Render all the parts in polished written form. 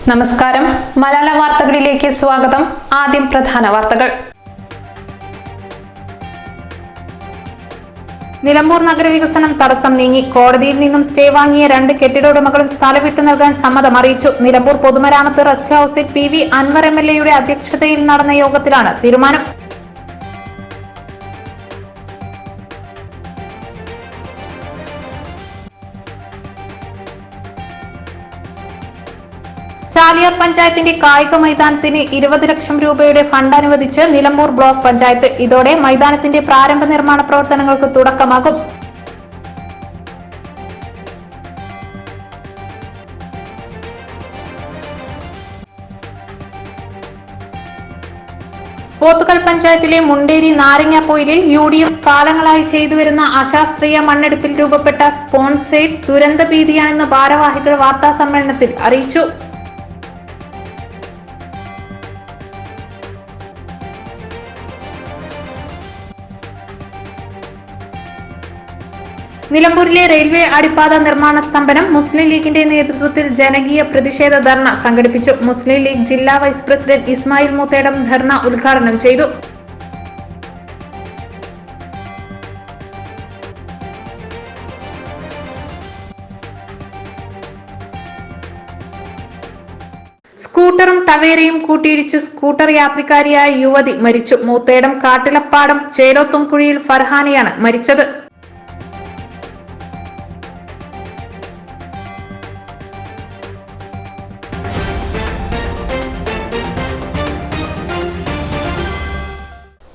നമസ്കാരം. മലയാള വാർത്തകളിലേക്ക് സ്വാഗതം. ആദ്യം പ്രധാന വാർത്തകൾ. നിലമ്പൂർ നഗരവികസനം തടസ്സം നീങ്ങി. കോടതിയിൽ നിന്നും സ്റ്റേ വാങ്ങിയ 2 കെട്ടിട ഉടമകളും സ്ഥലം വിട്ടു നൽകാൻ സമ്മതം അറിയിച്ചു. നിലമ്പൂർ പൊതുമരാമത്ത് റെസ്റ്റ് ഹൌസിൽ PV അൻവർ MLA യുടെ അധ്യക്ഷതയിൽ നടന്ന യോഗത്തിലാണ് തീരുമാനം. ചാലിയാർ പഞ്ചായത്തിന്റെ കായിക മൈതാനത്തിന് 20 ലക്ഷം രൂപയുടെ ഫണ്ട് അനുവദിച്ച് നിലമ്പൂർ ബ്ലോക്ക് പഞ്ചായത്ത്. ഇതോടെ മൈതാനത്തിന്റെ പ്രാരംഭ നിർമ്മാണ പ്രവർത്തനങ്ങൾക്ക് തുടക്കമാകും. പോത്തുകൽ പഞ്ചായത്തിലെ മുണ്ടേരി നാരങ്ങാപ്പൊയിലിൽ UDF കാലങ്ങളായി ചെയ്തുവരുന്ന അശാസ്ത്രീയ മണ്ണെടുപ്പിൽ രൂപപ്പെട്ട സ്പോൺസേഡ് ദുരന്ത ഭീതിയാണെന്ന് ഭാരവാഹികൾ വാർത്താ സമ്മേളനത്തിൽ അറിയിച്ചു. നിലമ്പൂരിലെ റെയിൽവേ അടിപ്പാത നിർമ്മാണ സ്തംഭനം. മുസ്ലിം ലീഗിന്റെ നേതൃത്വത്തിൽ ജനകീയ പ്രതിഷേധ ധർണ സംഘടിപ്പിച്ചു. മുസ്ലിം ലീഗ് ജില്ലാ വൈസ് പ്രസിഡന്റ് ഇസ്മായിൽ മൂത്തേടം ധർണ ഉദ്ഘാടനം ചെയ്തു. സ്കൂട്ടറും ടവേരയും കൂട്ടിയിടിച്ച് സ്കൂട്ടർ യാത്രികാരിയായ യുവതി മരിച്ചു. മൂത്തേടം കാട്ടിലപ്പാടം ചേലോത്തുംകുഴിയിൽ ഫർഹാനയാണ് മരിച്ചത്.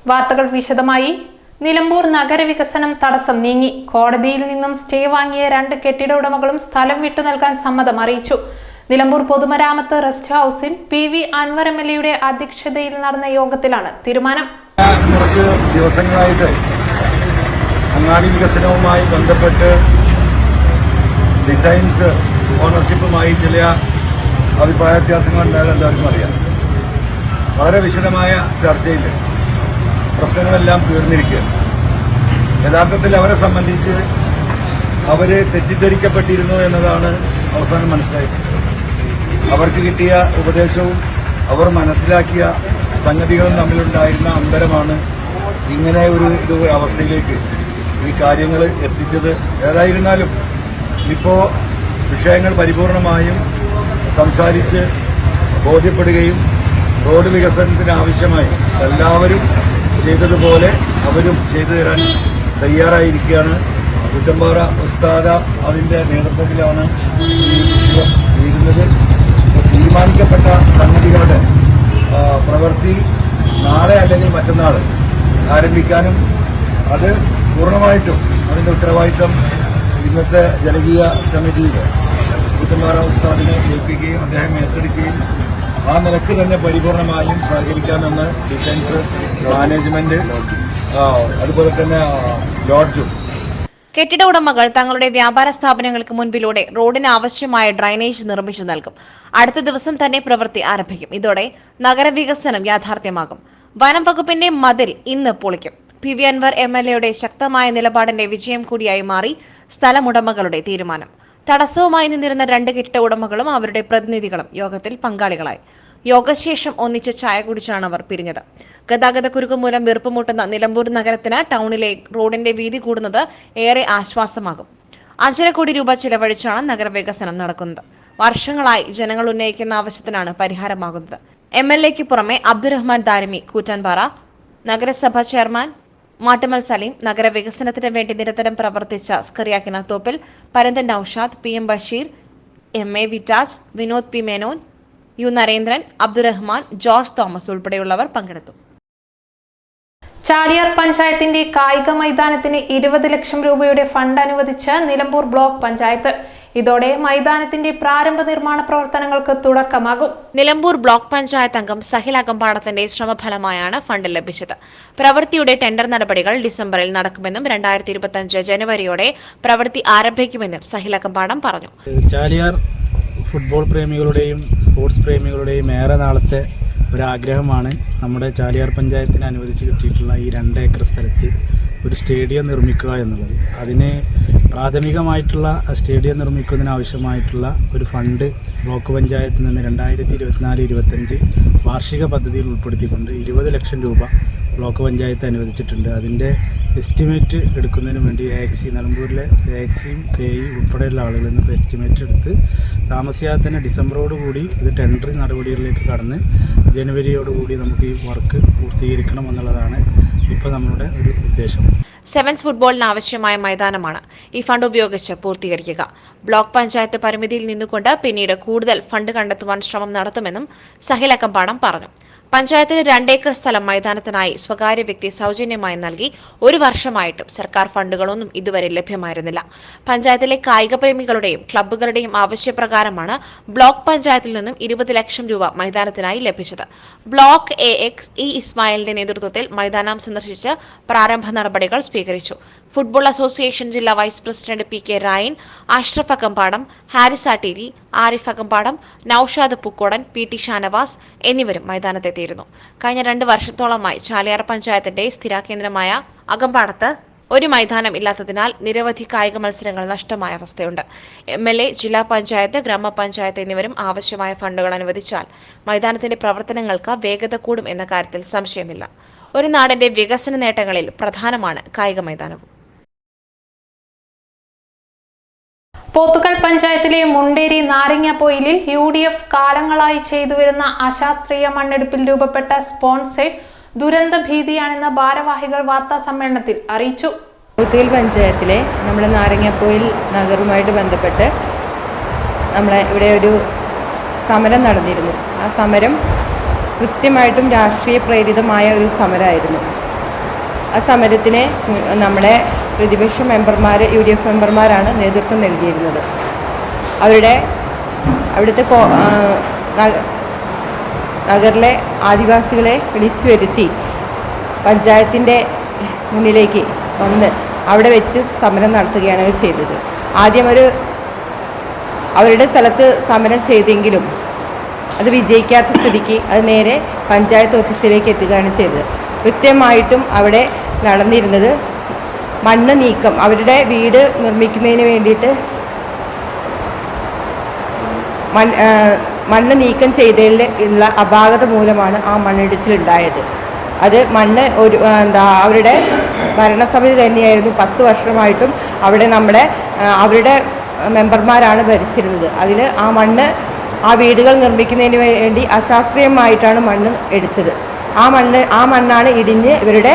വാർത്തകൾ വിശദമായി. നിലമ്പൂർ നഗരവികസനം തടസ്സം നീങ്ങി. കോടതിയിൽ നിന്നും സ്റ്റേ വാങ്ങിയ 2 കെട്ടിട ഉടമകളും സ്ഥലം വിട്ടു നൽകാൻ സമ്മതം അറിയിച്ചു. നിലമ്പൂർ പൊതുമരാമത്ത് റെസ്റ്റ് ഹൌസിൽ PV അൻവർ MLA യുടെ അധ്യക്ഷതയിൽ നടന്ന യോഗത്തിലാണ് തീരുമാനം. കുറച്ച് ദിവസങ്ങളായിട്ട് അങ്ങാടി വികസനവുമായി ബന്ധപ്പെട്ട് ഡിസൈൻസ് ഓണർഷിപ്പുമായി ചില അഭിപ്രായ വ്യത്യാസങ്ങൾ ഉണ്ടായാലും എല്ലാവർക്കും അറിയാം. വളരെ വിശദമായ ചർച്ചയിൽ പ്രശ്നങ്ങളെല്ലാം തീർന്നിരിക്കുക. യഥാർത്ഥത്തിൽ അവരെ സംബന്ധിച്ച് അവർ തെറ്റിദ്ധരിക്കപ്പെട്ടിരുന്നു എന്നതാണ് അവസാനം മനസ്സിലായത്. അവർക്ക് കിട്ടിയ ഉപദേശവും അവർ മനസ്സിലാക്കിയ സംഗതികളും തമ്മിലുണ്ടായിരുന്ന അന്തരമാണ് ഇങ്ങനെ ഒരു അവസ്ഥയിലേക്ക് ഈ കാര്യങ്ങൾ എത്തിച്ചത്. ഏതായിരുന്നാലും ഇപ്പോൾ വിഷയങ്ങൾ പരിപൂർണമായും സംസാരിച്ച് ബോധ്യപ്പെടുകയും റോഡ് വികസനത്തിന് ആവശ്യമായി എല്ലാവരും ചെയ്തതുപോലെ അവരും ചെയ്തു തരാൻ തയ്യാറായിരിക്കുകയാണ്. കുറ്റമ്പാറ ഉസ്താദ അതിൻ്റെ നേതൃത്വത്തിലാണ് ഈ വിഷയം തീരുന്നത്. തീരുമാനിക്കപ്പെട്ട സംഗതികളുടെ പ്രവൃത്തി നാളെ അല്ലെങ്കിൽ മറ്റന്നാൾ ആരംഭിക്കാനും അത് പൂർണ്ണമായിട്ടും അതിൻ്റെ ഉത്തരവാദിത്വം ഇന്നത്തെ ജനകീയ സമിതിയിൽ കുറ്റമ്പാറ ഉസ്താദിനെ ഏൽപ്പിക്കുകയും അദ്ദേഹം ഏറ്റെടുക്കുകയും ആ നിലക്ക് തന്നെ പരിപൂർണമായും സഹകരിക്കാമെന്ന് ഡിസൈൻസ് മാനേജ്മെന്റ് അതുപോലെ തന്നെ ലോഡ്ജും. കെട്ടിട ഉടമകൾ തങ്ങളുടെ വ്യാപാര സ്ഥാപനങ്ങൾക്ക് മുൻപിലൂടെ റോഡിന് ആവശ്യമായ ഡ്രൈനേജ് നിർമ്മിച്ചു നൽകും. അടുത്ത ദിവസം തന്നെ പ്രവൃത്തി ആരംഭിക്കും. ഇതോടെ നഗരവികസനം യാഥാർത്ഥ്യമാകും. വനം വകുപ്പിന്റെ മതിൽ ഇന്ന് പൊളിക്കും. PV അൻവർ MLA യുടെ ശക്തമായ നിലപാടിന്റെ വിജയം കൂടിയായി മാറി സ്ഥലമുടമകളുടെ തീരുമാനം. തടസ്സവുമായി നിന്നിരുന്ന 2 കെട്ടിട ഉടമകളും അവരുടെ പ്രതിനിധികളും യോഗത്തിൽ പങ്കാളികളായി. യോഗശേഷം ഒന്നിച്ച് ചായ കുടിച്ചാണ് അവർ പിരിഞ്ഞത്. ഗതാഗതക്കുരുക്ക് മൂലം വീർപ്പുമുട്ടുന്ന നിലമ്പൂർ നഗരത്തിന് ടൗണിലെ റോഡിന്റെ വീതി കൂടുന്നത് ഏറെ ആശ്വാസമാകും. 5.5 കോടി രൂപ ചിലവഴിച്ചാണ് നഗരവികസനം നടക്കുന്നത്. വർഷങ്ങളായി ജനങ്ങൾ ഉന്നയിക്കുന്ന ആവശ്യത്തിനാണ് പരിഹാരമാകുന്നത്. MLAക്ക് പുറമെ അബ്ദുറഹ്മാൻ ദാരിമി കൂറ്റാൻപാറ, നഗരസഭ ചെയർമാൻ മാട്ടുമൽ സലീം, നഗരവികസനത്തിന് വേണ്ടി നിരന്തരം പ്രവർത്തിച്ച സ്കറിയാക്കിന തോപ്പിൽ, പരന്തൻ നൌഷാദ്, PM ബഷീർ, MA വിറ്റാജ്, Vinod P Menon, U Narendran, Abdurahman, George Thomas ഉൾപ്പെടെയുള്ളവർ പങ്കെടുത്തു. ചാലിയാർ പഞ്ചായത്തിന്റെ കായിക മൈതാനത്തിന് 20 ലക്ഷം രൂപയുടെ ഫണ്ട് അനുവദിച്ച് നിലമ്പൂർ ബ്ലോക്ക് പഞ്ചായത്ത്. ഇതോടെ മൈതാനത്തിന്റെ പ്രാരംഭ നിർമ്മാണ പ്രവർത്തനങ്ങൾക്ക് തുടക്കമാകും. നിലമ്പൂർ ബ്ലോക്ക് പഞ്ചായത്ത് അംഗം സഹിൽ അകമ്പാടത്തിന്റെ ശ്രമഫലമായാണ് ഫണ്ട് ലഭിച്ചത്. പ്രവൃത്തിയുടെ ടെൻഡർ നടപടികൾ ഡിസംബറിൽ നടക്കുമെന്നും 2025 ജനുവരിയോടെ പ്രവൃത്തി ആരംഭിക്കുമെന്നും സഹിൽ അകമ്പാടം പറഞ്ഞു. ചാലിയാർ ഫുട്ബോൾ പ്രേമികളുടെയും സ്പോർട്സ് പ്രേമികളുടെയും ഏറെ നാളത്തെ ഒരാഗ്രഹമാണ് നമ്മുടെ ചാലിയാർ പഞ്ചായത്തിന് അനുവദിച്ച് കിട്ടിയിട്ടുള്ള ഈ 2 ഏക്കർ സ്ഥലത്ത് ഒരു സ്റ്റേഡിയം നിർമ്മിക്കുക എന്നുള്ളത്. അതിന് പ്രാഥമികമായിട്ടുള്ള സ്റ്റേഡിയം നിർമ്മിക്കുന്നതിനാവശ്യമായിട്ടുള്ള ഒരു ഫണ്ട് ബ്ലോക്ക് പഞ്ചായത്തിൽ നിന്ന് 2024-25 വാർഷിക പദ്ധതിയിൽ ഉൾപ്പെടുത്തിക്കൊണ്ട് 20 ലക്ഷം രൂപ ബ്ലോക്ക് പഞ്ചായത്ത് അനുവദിച്ചിട്ടുണ്ട്. അതിൻ്റെ എസ്റ്റിമേറ്റ് എടുക്കുന്നതിന് വേണ്ടി AXE നിലമ്പൂരിലെ AXEയും AE ഉൾപ്പെടെയുള്ള ആളുകളിൽ നിന്ന് എസ്റ്റിമേറ്റ് എടുത്ത് താമസിയാതെ തന്നെ ഡിസംബറോടുകൂടി ഇത് ടെൻഡർ നടപടികളിലേക്ക് കടന്ന് ജനുവരിയോടുകൂടി നമുക്ക് ഈ വർക്ക് പൂർത്തീകരിക്കണം എന്നുള്ളതാണ് ഇപ്പോൾ നമ്മുടെ ഒരു ഉദ്ദേശം. സെവൻസ് ഫുട്ബോളിന് ആവശ്യമായ മൈതാനമാണ് ഈ ഫണ്ട് ഉപയോഗിച്ച് പൂർത്തീകരിക്കുക. ബ്ലോക്ക് പഞ്ചായത്ത് പരിമിതിയിൽ നിന്നുകൊണ്ട് പിന്നീട് കൂടുതൽ ഫണ്ട് കണ്ടെത്തുവാൻ ശ്രമം നടത്തുമെന്നും സഹിൽ അക്കമ്പാടം പറഞ്ഞു. പഞ്ചായത്തിന് 2 ഏക്കർ സ്ഥലം മൈതാനത്തിനായി സ്വകാര്യ വ്യക്തി സൗജന്യമായി നൽകി 1 വർഷമായിട്ടും സർക്കാർ ഫണ്ടുകളൊന്നും ഇതുവരെ ലഭ്യമായിരുന്നില്ല. പഞ്ചായത്തിലെ കായിക പ്രേമികളുടെയും ക്ലബ്ബുകളുടെയും ആവശ്യപ്രകാരമാണ് ബ്ലോക്ക് പഞ്ചായത്തിൽ നിന്നും 20 ലക്ഷം രൂപ മൈതാനത്തിനായി ലഭിച്ചത്. ബ്ലോക്ക് AX ഇസ്മായിലിന്റെ നേതൃത്വത്തിൽ മൈതാനം സന്ദർശിച്ച് പ്രാരംഭ നടപടികൾ സ്വീകരിച്ചു. ഫുട്ബോൾ അസോസിയേഷൻ ജില്ലാ vice president PK Rayin, Ashraf Akkampadam, Haris Atteri, Arif Akkampadam, Noushad Pookodan, PT Shanavas എന്നിവരും മൈതാനത്തെത്തിയിരുന്നു. കഴിഞ്ഞ 2 വർഷത്തോളമായി ചാലിയാർ പഞ്ചായത്തിന്റെ സ്ഥിരാകേന്ദ്രമായ അകമ്പാടത്ത് ഒരു മൈതാനം ഇല്ലാത്തതിനാൽ നിരവധി കായിക മത്സരങ്ങൾ നഷ്ടമായ അവസ്ഥയുണ്ട്. MLA, ജില്ലാ പഞ്ചായത്ത്, ഗ്രാമപഞ്ചായത്ത് എന്നിവരും ആവശ്യമായ ഫണ്ടുകൾ അനുവദിച്ചാൽ മൈതാനത്തിന്റെ പ്രവർത്തനങ്ങൾക്ക് വേഗത കൂടും എന്ന കാര്യത്തിൽ സംശയമില്ല. ഒരു നാടിന്റെ വികസന നേട്ടങ്ങളിൽ പ്രധാനമാണ് കായിക മൈതാനം. പോത്തുകൽ പഞ്ചായത്തിലെ മുണ്ടേരി നാരങ്ങാപ്പൊയിലിൽ UDF കാലങ്ങളായി ചെയ്തുവരുന്ന അശാസ്ത്രീയ മണ്ണെടുപ്പിൽ രൂപപ്പെട്ട സ്പോൺസേഡ് ദുരന്ത ഭീതിയാണെന്ന് ഭാരവാഹികൾ വാർത്താ സമ്മേളനത്തിൽ അറിയിച്ചു. പോത്തുകൽ പഞ്ചായത്തിലെ നമ്മുടെ നാരങ്ങാപ്പൊയിൽ നഗറുമായിട്ട് ബന്ധപ്പെട്ട് ഇവിടെ ഒരു സമരം നടന്നിരുന്നു. ആ സമരം കൃത്യമായിട്ടും രാഷ്ട്രീയ പ്രേരിതമായ ഒരു സമരമായിരുന്നു. ആ സമരത്തിന് നമ്മുടെ പ്രതിപക്ഷ മെമ്പർമാർ, UDF മെമ്പർമാരാണ് നേതൃത്വം നൽകിയിരുന്നത്. അവിടുത്തെ നഗറിലെ ആദിവാസികളെ വിളിച്ചു വരുത്തി പഞ്ചായത്തിൻ്റെ മുന്നിലേക്ക് വന്ന് അവിടെ വെച്ച് സമരം നടത്തുകയാണ് അവർ ചെയ്തത്. ആദ്യം അവരുടെ സ്ഥലത്ത് സമരം ചെയ്തെങ്കിലും അത് വിജയിക്കാത്ത സ്ഥിതിക്ക് അത് നേരെ പഞ്ചായത്ത് ഓഫീസിലേക്ക് എത്തുകയാണ് ചെയ്തത്. കൃത്യമായിട്ടും അവിടെ നടന്നിരുന്നത് മണ്ണ് നീക്കം, അവരുടെ വീട് നിർമ്മിക്കുന്നതിന് വേണ്ടിയിട്ട് മണ്ണ് നീക്കം ചെയ്തതിൽ ഉള്ള അപാകത മൂലമാണ് ആ മണ്ണിടിച്ചിലുണ്ടായത്. അത് മണ്ണ് അവരുടെ ഭരണസമിതി തന്നെയായിരുന്നു 10 വർഷമായിട്ടും അവിടെ അവരുടെ മെമ്പർമാരാണ് ഭരിച്ചിരുന്നത്. അതിൽ ആ വീടുകൾ നിർമ്മിക്കുന്നതിന് വേണ്ടി അശാസ്ത്രീയമായിട്ടാണ് മണ്ണ് എടുത്തത്. ആ മണ്ണാണ് ഇടിഞ്ഞ് ഇവരുടെ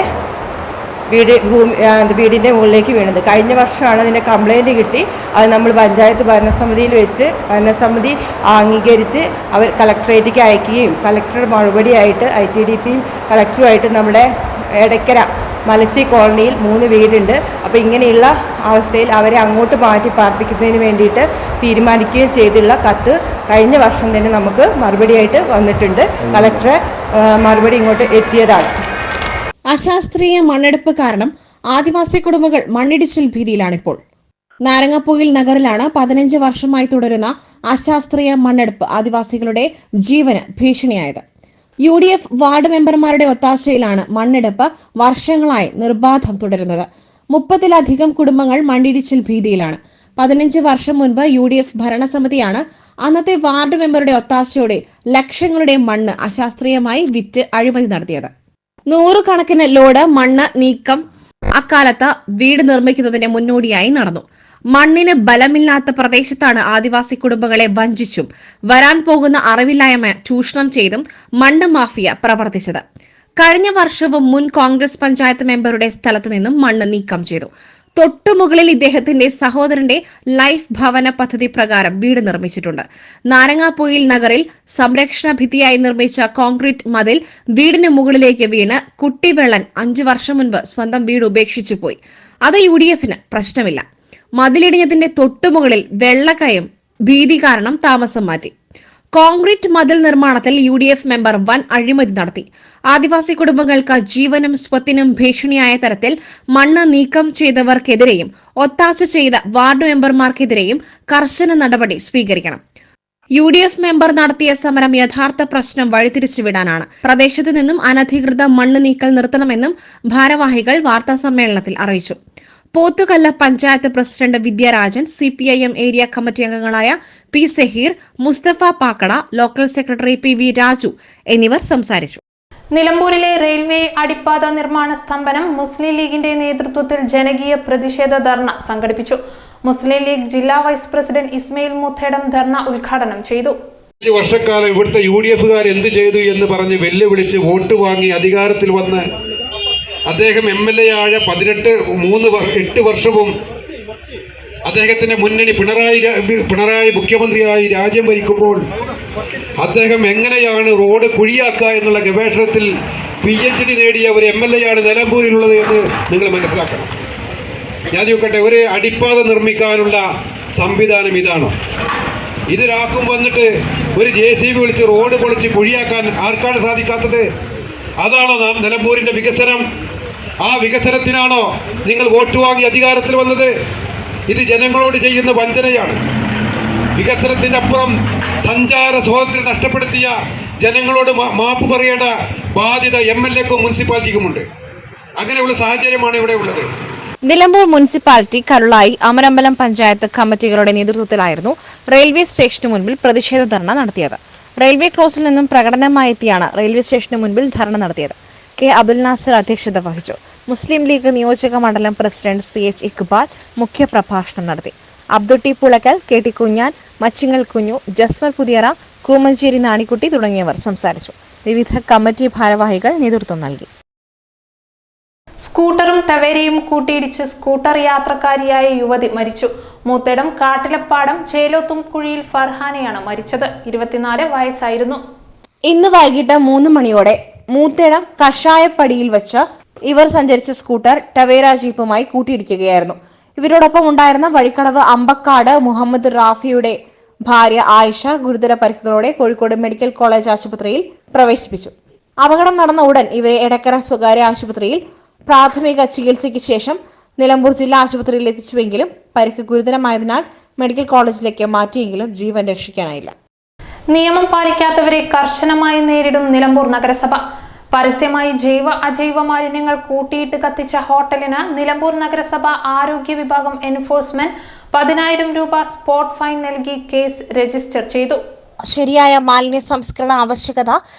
വീടിൻ്റെ മുകളിലേക്ക് വീണത്. കഴിഞ്ഞ വർഷമാണ് അതിൻ്റെ കംപ്ലയിൻറ്റ് കിട്ടി. അത് നമ്മൾ പഞ്ചായത്ത് ഭരണസമിതിയിൽ വെച്ച് ഭരണസമിതി അംഗീകരിച്ച് അവർ കളക്ടറേറ്റിലേക്ക് അയക്കുകയും കളക്ടറുടെ മറുപടിയായിട്ട് ITDPയും കളക്ടറുമായിട്ട് നമ്മുടെ എടക്കര മലച്ചി കോളനിയിൽ 3 വീടുണ്ട്. അപ്പോൾ ഇങ്ങനെയുള്ള അവസ്ഥയിൽ അവരെ അങ്ങോട്ട് മാറ്റി പാർപ്പിക്കുന്നതിന് വേണ്ടിയിട്ട് തീരുമാനിക്കുകയും ചെയ്തുള്ള കത്ത് കഴിഞ്ഞ വർഷം തന്നെ നമുക്ക് മറുപടിയായിട്ട് വന്നിട്ടുണ്ട്. കളക്ടറെ മറുപടി ഇങ്ങോട്ട് എത്തിയതാണ്. അശാസ്ത്രീയ മണ്ണെടുപ്പ് കാരണം ആദിവാസി കുടുംബങ്ങൾ മണ്ണിടിച്ചിൽ ഭീതിയിലാണിപ്പോൾ. നാരങ്ങാപ്പൊയിൽ നഗറിലാണ് 15 വർഷമായി തുടരുന്ന അശാസ്ത്രീയ മണ്ണെടുപ്പ് ആദിവാസികളുടെ ജീവന് ഭീഷണിയായത്. UDF വാർഡ് മെമ്പർമാരുടെ ഒത്താശയിലാണ് മണ്ണെടുപ്പ് വർഷങ്ങളായി നിർബാധം തുടരുന്നത്. 30-ലധികം കുടുംബങ്ങൾ മണ്ണിടിച്ചിൽ ഭീതിയിലാണ്. 15 വർഷം മുൻപ് UDF ഭരണസമിതിയാണ് അന്നത്തെ വാർഡ് മെമ്പറുടെ ഒത്താശയോടെ ലക്ഷങ്ങളുടെ മണ്ണ് അശാസ്ത്രീയമായി വിറ്റ് അഴിമതി നടത്തിയത്. 100 കണക്കിന് ലോഡ് മണ്ണ് നീക്കം അക്കാലത്ത് വീട് നിർമ്മിക്കുന്നതിന് മുന്നോടിയായി നടന്നു. മണ്ണിന് ബലമില്ലാത്ത പ്രദേശത്താണ് ആദിവാസി കുടുംബങ്ങളെ വഞ്ചിച്ചും വരാൻ പോകുന്ന അറിവില്ലായ്മ ചൂഷണം ചെയ്തും മണ്ണ് മാഫിയ പ്രവർത്തിച്ചത്. കഴിഞ്ഞ വർഷവും മുൻ കോൺഗ്രസ് പഞ്ചായത്ത് മെമ്പറുടെ സ്ഥലത്ത് നിന്നും മണ്ണ് നീക്കം ചെയ്തു. തൊട്ടുമുകളിൽ ഇദ്ദേഹത്തിന്റെ സഹോദരന്റെ ലൈഫ് ഭവന പദ്ധതി പ്രകാരം വീട് നിർമ്മിച്ചിട്ടുണ്ട്. നാരങ്ങാപ്പൊയിൽ നഗറിൽ സംരക്ഷണ ഭിത്തിയായി നിർമ്മിച്ച കോൺക്രീറ്റ് മതിൽ വീടിന് മുകളിലേക്ക് വീണ് കുട്ടിവെള്ളൻ 5 വർഷം മുൻപ് സ്വന്തം വീട് ഉപേക്ഷിച്ചു പോയി. അത് UDFന് പ്രശ്നമില്ല. മതിലിടിഞ്ഞതിന്റെ തൊട്ടുമുകളിൽ വെള്ളക്കയം ഭീതി കാരണം താമസം മാറ്റി. കോൺക്രീറ്റ് മതിൽ നിർമ്മാണത്തിൽ UDF മെമ്പർ വൻ അഴിമതി നടത്തി. ആദിവാസി കുടുംബങ്ങൾക്ക് ജീവനും സ്വത്തിനും ഭീഷണിയായ തരത്തിൽ മണ്ണ് നീക്കം ചെയ്തവർക്കെതിരെയും ഒത്താശ ചെയ്ത വാർഡ് മെമ്പർമാർക്കെതിരെയും കർശന നടപടി സ്വീകരിക്കണം. UDF മെമ്പർ നടത്തിയ സമരം യഥാർത്ഥ പ്രശ്നം വഴിതിരിച്ചുവിടാനാണ്. പ്രദേശത്ത് നിന്നും അനധികൃത മണ്ണ് നീക്കൽ നിർത്തണമെന്നും ഭാരവാഹികൾ വാർത്താസമ്മേളനത്തിൽ അറിയിച്ചു. Pothukallu panchayat president Vidyarajan, CPIM area committee അംഗങ്ങളായ P. Saheer, Musthafa Pakkada, local secretary PV Raju എന്നിവർ സംസാരിച്ചു. നിലമ്പൂരിലെ റെയിൽവേ അടിപ്പാത നിർമ്മാണ സ്തംഭനം മുസ്ലിം ലീഗിന്റെ നേതൃത്വത്തിൽ ജനകീയ പ്രതിഷേധ ധർണ സംഘടിപ്പിച്ചു. മുസ്ലിം ലീഗ് ജില്ലാ വൈസ് പ്രസിഡന്റ് ഇസ്മയിൽ മുത്തേടം ധർണ ഉദ്ഘാടനം ചെയ്തു. വർഷക്കാലം ഇവിടുത്തെ UDFകാർ എന്ത് ചെയ്തു എന്ന് പറഞ്ഞ് വെല്ലുവിളിച്ച് വോട്ട് വാങ്ങി അധികാരത്തിൽ വന്ന് അദ്ദേഹം MLA ആയ 8 വർഷവും അദ്ദേഹത്തിന്റെ മുന്നണി പിണറായി മുഖ്യമന്ത്രിയായി രാജ്യം ഭരിക്കുമ്പോൾ അദ്ദേഹം എങ്ങനെയാണ് റോഡ് കുഴിയാക്കുക എന്നുള്ള ഗവേഷണത്തിൽ PhD നേടിയ ഒരു MLA ആണ് നിലമ്പൂരിലുള്ളത് എന്ന് നിങ്ങൾ മനസ്സിലാക്കണം. ഞാൻ ചോദിക്കട്ടെ, ഒരു അടിപ്പാത നിർമ്മിക്കാനുള്ള സംവിധാനം ഇതാണോ? ഇതൊരാക്കും വന്നിട്ട് ഒരു JCB വിളിച്ച് റോഡ് പൊളിച്ച് കുഴിയാക്കാൻ ആർക്കാണ് സാധിക്കാത്തത്? അതാണോ നാം നിലമ്പൂരിന്റെ വികസനം? ആ വികസനത്തിനാണോ നിങ്ങൾ വോട്ട് വാങ്ങി അധികാരത്തിൽ വന്നത്? ഇത് ജനങ്ങളോട് ചെയ്യുന്ന വഞ്ചനയാണ്. വികസനത്തിൻ്റെ അപ്പുറം സഞ്ചാര സ്വാതന്ത്ര്യം നഷ്ടപ്പെടുത്തിയ ജനങ്ങളോട് മാപ്പ് പറയേണ്ട ബാധ്യത MLAക്കും മുനിസിപ്പാലിറ്റിക്കുമുണ്ട്. അങ്ങനെയുള്ള സാഹചര്യമാണ് ഇവിടെ ഉള്ളത്. നിലമ്പൂർ മുനിസിപ്പാലിറ്റി, കരുളായി, അമരമ്പലം പഞ്ചായത്ത് കമ്മിറ്റികളുടെ നേതൃത്വത്തിലായിരുന്നു റെയിൽവേ സ്റ്റേഷന് മുൻപിൽ പ്രതിഷേധ ധർണ നടത്തിയത്. റെയിൽവേ ക്രോസിൽ നിന്നും പ്രകടനമായെത്തിയാണ് റെയിൽവേ സ്റ്റേഷന് മുൻപിൽ ധർണ നടത്തിയത്. K. അബ്ദുൽ നാസർ അധ്യക്ഷത വഹിച്ചു. മുസ്ലിം ലീഗ് നിയോജക മണ്ഡലം പ്രസിഡന്റ് CH ഇക്ബാൽ മുഖ്യപ്രഭാഷണം നടത്തി. അബ്ദുൾ ടി പുളക്കൽ, KT കുഞ്ഞാൻ, മച്ചിങ്ങൽ കുഞ്ഞു, ജസ്മൽ പുതിയറ, കൂമഞ്ചേരി നാണിക്കുട്ടി തുടങ്ങിയവർ സംസാരിച്ചു. വിവിധ കമ്മിറ്റി ഭാരവാഹികൾ നേതൃത്വം നൽകി. സ്കൂട്ടറും ടവേരയും കൂട്ടിയിടിച്ച് സ്കൂട്ടർ യാത്രക്കാരിയായ യുവതി മരിച്ചു. മൂത്തേടം കാട്ടിലപ്പാടം ചേലോത്തുംകുഴിയിൽ ഫർഹാനയാണ് മരിച്ചത്. 24 വയസ്സായിരുന്നു. ഇന്ന് വൈകിട്ട് 3 മണിയോടെ മൂത്തേടം കഷായപ്പടിയിൽ വെച്ച് ഇവർ സഞ്ചരിച്ച സ്കൂട്ടർ ടവേര ജീപ്പുമായി കൂട്ടിയിടിക്കുകയായിരുന്നു. ഇവരോടൊപ്പം ഉണ്ടായിരുന്ന വഴിക്കടവ് അമ്പക്കാട് മുഹമ്മദ് റാഫിയുടെ ഭാര്യ ആയിഷ ഗുരുതര പരിക്കുകളോടെ കോഴിക്കോട് മെഡിക്കൽ കോളേജ് ആശുപത്രിയിൽ പ്രവേശിപ്പിച്ചു. അപകടം നടന്ന ഉടൻ ഇവരെ എടക്കര സ്വകാര്യ ആശുപത്രിയിൽ പ്രാഥമിക ചികിത്സയ്ക്ക് ശേഷം നിലമ്പൂർ ജില്ലാ ആശുപത്രിയിൽ എത്തിച്ചുവെങ്കിലും പരിക്ക് ഗുരുതരമായതിനാൽ മെഡിക്കൽ കോളേജിലേക്ക് മാറ്റിയെങ്കിലും ജീവൻ രക്ഷിക്കാനായില്ല. നിയമം പാലിക്കാത്തവരെ കർശനമായി നേരിടും നിലമ്പൂർ നഗരസഭ. പരസ്യമായി ജൈവ അജൈവ മാലിന്യങ്ങൾ കൂട്ടിയിട്ട് കത്തിച്ച ഹോട്ടലിന് നിലമ്പൂർ നഗരസഭ ആരോഗ്യ വിഭാഗം എൻഫോഴ്സ്മെന്റ് 10,000 രൂപ സ്പോട്ട് ഫൈൻ നൽകി കേസ് രജിസ്റ്റർ ചെയ്തു. ശരിയായ മാലിന്യ സംസ്കരണ ആവശ്യകത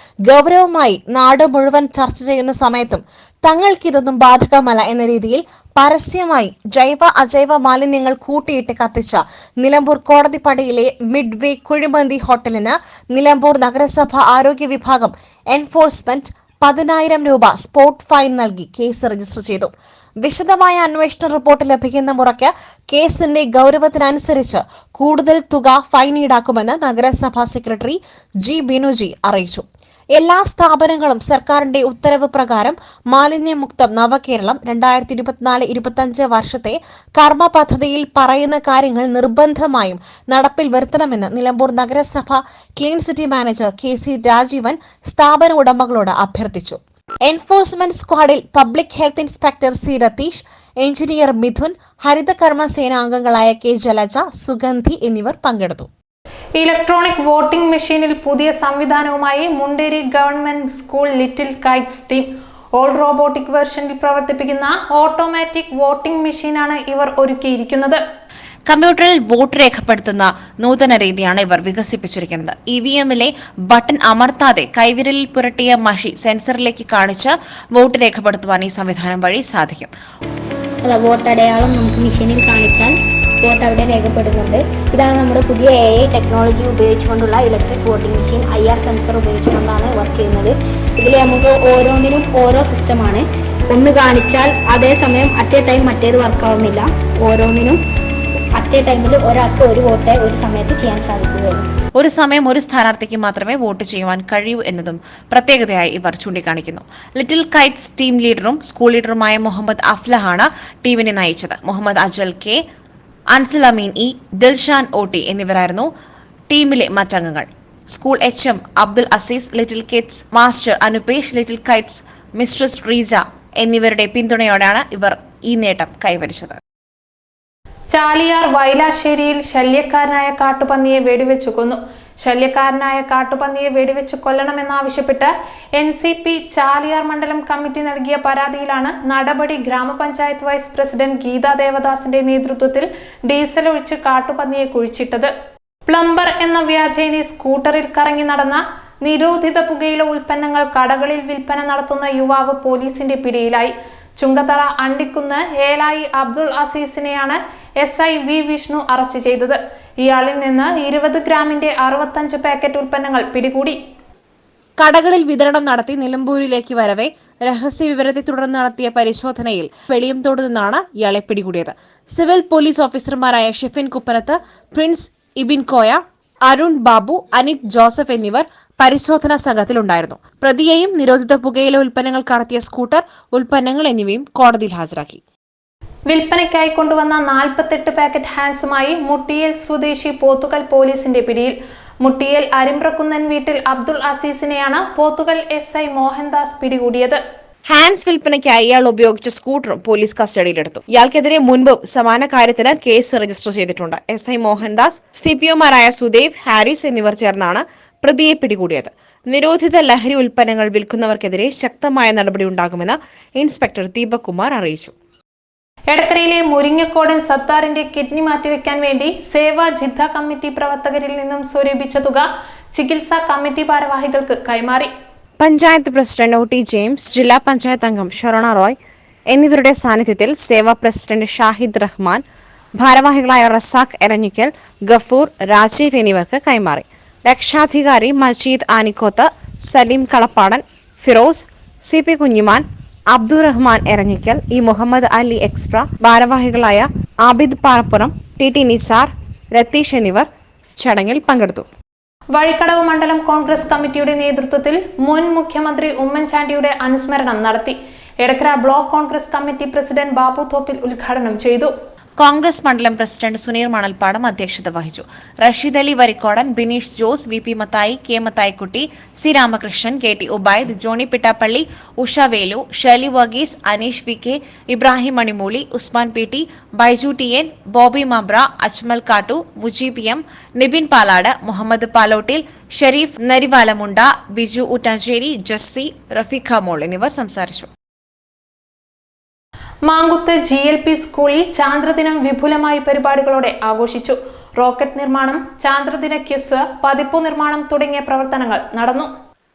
ഗൗരവമായി നാട് മുഴുവൻ ചർച്ച ചെയ്യുന്ന സമയത്തും തങ്ങൾക്കിതൊന്നും ബാധകമല്ല എന്ന രീതിയിൽ പരസ്യമായി ജൈവ അജൈവ മാലിന്യങ്ങൾ കൂട്ടിയിട്ട് കത്തിച്ച നിലമ്പൂർ കോടതിപ്പടിയിലെ മിഡ്വേ കുഴിമന്തി ഹോട്ടലിന് നിലമ്പൂർ നഗരസഭ ആരോഗ്യ വിഭാഗം എൻഫോഴ്സ്മെന്റ് 10,000 രൂപ സ്പോട്ട് ഫൈൻ നൽകി കേസ് രജിസ്റ്റർ ചെയ്തു. വിശദമായ അന്വേഷണ റിപ്പോർട്ട് ലഭിക്കുന്ന മുറയ്ക്ക് കേസിന്റെ ഗൗരവത്തിനനുസരിച്ച് കൂടുതൽ തുക ഫൈൻ ഈടാക്കുമെന്ന് നഗരസഭാ സെക്രട്ടറി G. ബിനുജി അറിയിച്ചു. എല്ലാ സ്ഥാപനങ്ങളും സർക്കാരിന്റെ ഉത്തരവ് പ്രകാരം മാലിന്യമുക്തം നവകേരളം 2024-25 വർഷത്തെ കർമ്മ പദ്ധതിയിൽ പറയുന്ന കാര്യങ്ങൾ നിർബന്ധമായും നടപ്പിൽ വരുത്തണമെന്ന് നിലമ്പൂർ നഗരസഭ clean city manager KC Rajeevan സ്ഥാപന ഉടമകളോട് അഭ്യർത്ഥിച്ചു. എൻഫോഴ്സ്മെന്റ് സ്ക്വാഡിൽ public health inspector C. Ratheesh, engineer Mithun, ഹരിതകർമ്മ സേനാംഗങ്ങളായ K. ജലജ, സുഗന്ധി എന്നിവർ പങ്കെടുത്തു. ഇലക്ട്രോണിക് വോട്ടിംഗ് മെഷീനിൽ പുതിയ സംവിധാനവുമായി Munderi government school little kites team. All robotic വെർഷനിൽ പ്രവർത്തിപ്പിക്കുന്ന ഓട്ടോമാറ്റിക് വോട്ടിംഗ് മെഷീനാണ് ഇവർ ഒരുക്കിയിരിക്കുന്നത്. കമ്പ്യൂട്ടറിൽ വോട്ട് രേഖപ്പെടുത്തുന്ന നൂതന രീതിയാണ് ഇവർ വികസിപ്പിച്ചിരിക്കുന്നത്. EVM-ലെ ബട്ടൺ അമർത്താതെ കൈവിരലിൽ പുരട്ടിയ മഷി സെൻസറിലേക്ക് കാണിച്ച് വോട്ട് രേഖപ്പെടുത്തുവാൻ ഈ സംവിധാനം വഴി സാധിക്കും. വോട്ടടയാളം നമുക്ക് മെഷീനിൽ കാണിച്ചാൽ വോട്ട് അവിടെ രേഖപ്പെടുന്നുണ്ട്. ഇതാണ് നമ്മുടെ പുതിയ AI ടെക്നോളജി ഉപയോഗിച്ചുകൊണ്ടുള്ള electric voting machine. IR sensor ഉപയോഗിച്ചുകൊണ്ടാണ് വർക്ക് ചെയ്യുന്നത്. ഇതിൽ നമുക്ക് ഓരോന്നിനും ഓരോ സിസ്റ്റമാണ്. ഒന്ന് കാണിച്ചാൽ അതേസമയം അറ്റ് എ ടൈം മറ്റേത് വർക്കാവുന്നില്ല. ഓരോന്നിനും അറ്റ് എ ടൈമിൽ ഒരാൾക്ക് ഒരു വോട്ടേ ഒരു സമയത്ത് ചെയ്യാൻ സാധിക്കുകയുള്ളൂ. ഒരു സമയം ഒരു സ്ഥാനാർത്ഥിക്ക് മാത്രമേ വോട്ട് ചെയ്യുവാൻ കഴിയൂ എന്നതും പ്രത്യേകതയായി ഇവർ ചൂണ്ടിക്കാണിക്കുന്നു. ലിറ്റിൽ കൈറ്റ്സ് ടീം ലീഡറും സ്കൂൾ ലീഡറുമായ മുഹമ്മദ് അഫ്ലഹാണ് ടീമിനെ നയിച്ചത്. Muhammad Ajal K, Ansil Ameen E, Dilshan OT എന്നിവരായിരുന്നു ടീമിലെ മറ്റംഗങ്ങൾ. School HM Abdul Azeez, little kids master Anupesh, little kites mistress Reeja എന്നിവരുടെ പിന്തുണയോടെയാണ് ഇവർ ഈ നേട്ടം കൈവരിച്ചത്. ചാലിയാർ വൈലാശ്ശേരിയിൽ ശല്യക്കാരനായ കാട്ടുപന്നിയെ വെടിവെച്ചു കൊന്നു. ശല്യക്കാരനായ കാട്ടുപന്നിയെ വെടിവെച്ച് കൊല്ലണമെന്നാവശ്യപ്പെട്ട് NCP ചാലിയാർ മണ്ഡലം കമ്മിറ്റി നൽകിയ പരാതിയിലാണ് നടപടി. ഗ്രാമപഞ്ചായത്ത് വൈസ് പ്രസിഡന്റ് ഗീതാ ദേവദാസിന്റെ നേതൃത്വത്തിൽ ഡീസൽ ഒഴിച്ച് കാട്ടുപന്നിയെ കുഴിച്ചിട്ടത്. പ്ലംബർ എന്ന വ്യാജേന സ്കൂട്ടറിൽ കറങ്ങി നടന്ന നിരോധിത പുകയില ഉൽപ്പന്നങ്ങൾ കടകളിൽ വിൽപ്പന നടത്തുന്ന യുവാവ് പോലീസിന്റെ പിടിയിലായി. ചുങ്കത്തറ അണ്ടിക്കുന്ന് ഏലായി അബ്ദുൾ അസീസിനെയാണ് SI V വിഷ്ണു അറസ്റ്റ് ചെയ്തത്. ഇയാളിൽ നിന്ന് 20 ഗ്രാമിന്റെ 65 പാക്കറ്റ് ഉൽപ്പന്നങ്ങൾ പിടികൂടി. കടകളിൽ വിതരണം നടത്തി നിലമ്പൂരിലേക്ക് വരവെ രഹസ്യ വിവരത്തെ തുടർന്ന് നടത്തിയ പരിശോധനയിൽ വെളിയംതോട് നിന്നാണ് ഇയാളെ പിടികൂടിയത്. സിവിൽ പോലീസ് ഓഫീസർമാരായ ഷെഫിൻ കുപ്പനത്ത്, പ്രിൻസ് ഇബിൻ കോയ, അരുൺ ബാബു, അനിറ്റ് ജോസഫ് എന്നിവർ പരിശോധനാ സംഘത്തിലുണ്ടായിരുന്നു. പ്രതിയെയും നിരോധിത പുകയില ഉൽപ്പന്നങ്ങൾ കടത്തിയ സ്കൂട്ടർ ഉൽപ്പന്നങ്ങൾ എന്നിവയും കോടതിയിൽ ഹാജരാക്കി. വിൽപ്പനയ്ക്കായി കൊണ്ടുവന്ന 48 പാക്കറ്റ് ഹാൻസുമായി മുട്ടിയേൽ സ്വദേശി പോത്തുകൽ പോലീസിന്റെ പിടിയിൽ. മുട്ടിയേൽ അരിമ്പ്രക്കുന്നൻ വീട്ടിൽ അബ്ദുൾ അസീസിനെയാണ് പോത്തുകൽ SI മോഹൻദാസ് പിടികൂടിയത്. ഹാൻസ് വിൽപ്പനയ്ക്കായി ഇയാൾ ഉപയോഗിച്ച സ്കൂട്ടറും പോലീസ് കസ്റ്റഡിയിലെടുത്തു. ഇയാൾക്കെതിരെ മുൻപും സമാന കാര്യത്തിന് കേസ് രജിസ്റ്റർ ചെയ്തിട്ടുണ്ട്. SI മോഹൻദാസ്, CPOമാരായ സുദേവ്, ഹാരിസ് എന്നിവർ ചേർന്നാണ് പ്രതിയെ പിടികൂടിയത്. നിരോധിത ലഹരി ഉൽപ്പന്നങ്ങൾ വിൽക്കുന്നവർക്കെതിരെ ശക്തമായ നടപടിയുണ്ടാകുമെന്ന് ഇൻസ്പെക്ടർ ദീപക് കുമാർ അറിയിച്ചു. എടക്കരയിലെ മുരിങ്ങക്കോടൻ സത്താറിന്റെ കിഡ്നി മാറ്റിവെക്കാൻ വേണ്ടി സേവാ ജിദ്ദ കമ്മിറ്റി പ്രവർത്തകരിൽ നിന്നും സ്വരൂപിച്ച തുക ചികിത്സാ കമ്മിറ്റി ഭാരവാഹികൾക്ക് കൈമാറി. പഞ്ചായത്ത് പ്രസിഡന്റ് OT ജെയിംസ്, ജില്ലാ പഞ്ചായത്ത് അംഗം ഷറോണ റോയ് എന്നിവരുടെ സാന്നിധ്യത്തിൽ സേവാ പ്രസിഡന്റ് ഷാഹിദ് റഹ്മാൻ, ഭാരവാഹികളായ റസാഖ് എരഞ്ഞിക്കൽ, ഗഫൂർ, രാജീവ് എന്നിവർക്ക് കൈമാറി. രക്ഷാധികാരി മജീദ് ആനിക്കോത്ത്, സലീം കളപ്പാടൻ, ഫിറോസ്, CP കുഞ്ഞിമാൻ, അബ്ദുറഹ്മാൻ എരഞ്ഞിക്കൽ, മുഹമ്മദ് അലി എക്സ്പ്ര, ഭാരവാഹികളായ ആബിദ് പാറപ്പുറം, TT നിസാർ, രതീഷ് എന്നിവർ ചടങ്ങിൽ പങ്കെടുത്തു. വഴിക്കടവ് മണ്ഡലം കോൺഗ്രസ് കമ്മിറ്റിയുടെ നേതൃത്വത്തിൽ മുൻ മുഖ്യമന്ത്രി ഉമ്മൻചാണ്ടിയുടെ അനുസ്മരണം നടത്തി. Edakkara block Congress committee president Babu Thoppil ഉദ്ഘാടനം ചെയ്തു. കോൺഗ്രസ് മണ്ഡലം പ്രസിഡന്റ് സുനീർ മണൽപ്പാടം അധ്യക്ഷത വഹിച്ചു. Rasheed Ali Varikkodan, Bineesh Jose, VP Mathai, K Mathaikutty, C Ramakrishnan, KT Ubaid, Johny Pittappally, Usha Velu, Sheli Varghese, Aneesh VK, Ibrahim Manimooli, Usman PT, Baiju TN, Bobby Mabra, Ajmal Kattu, Mujeeb M, Nibin പാലാട്, Muhammad പാലോട്ടിൽ, Sharif നരിവാലമുണ്ട, Biju ഊട്ടാഞ്ചേരി, Jessy, Rafiqa മോൾ എന്നിവർ സംസാരിച്ചു. മാങ്കുത്ത് GLP സ്കൂളിൽ ചാന്ദ്രദിനം വിപുലമായ പരിപാടികളോടെ ആഘോഷിച്ചു. റോക്കറ്റ് നിർമ്മാണം, ചാന്ദ്രദിന ക്വിസ്, പതിപ്പു നിർമ്മാണം തുടങ്ങിയ പ്രവർത്തനങ്ങൾ നടന്നു.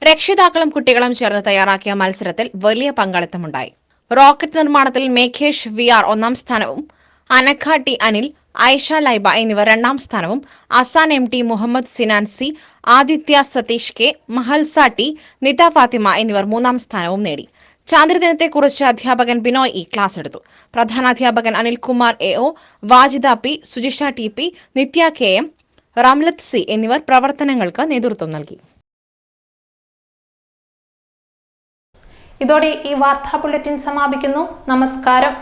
രക്ഷിതാക്കളും കുട്ടികളും ചേർന്ന് തയ്യാറാക്കിയ മത്സരത്തിൽ വലിയ പങ്കാളിത്തമുണ്ടായി. റോക്കറ്റ് നിർമ്മാണത്തിൽ മേഘേഷ് VR 1ാം സ്ഥാനവും, അനഖ T അനിൽ, ഐഷ ലൈബ എന്നിവർ 2ാം സ്ഥാനവും, അസാൻ MT, Muhammad Sinan C, Aditya Satheesh K, മഹൽസ T, Nita Fathima എന്നിവർ 3ാം സ്ഥാനവും നേടി. ചാന്ദ്രദിനത്തെക്കുറിച്ച് അധ്യാപകൻ ബിനോയ് E ക്ലാസ് എടുത്തു. പ്രധാനാധ്യാപകൻ Anilkumar AO, വാജിദ P, Sujisha TP, നിത്യ KM, റംലത്ത് C എന്നിവർ പ്രവർത്തനങ്ങൾക്ക് നേതൃത്വം നൽകി. ഇതോടെ ഈ വാർത്താ ബുള്ളറ്റിൻ സമാപിക്കുന്നു. നമസ്കാരം.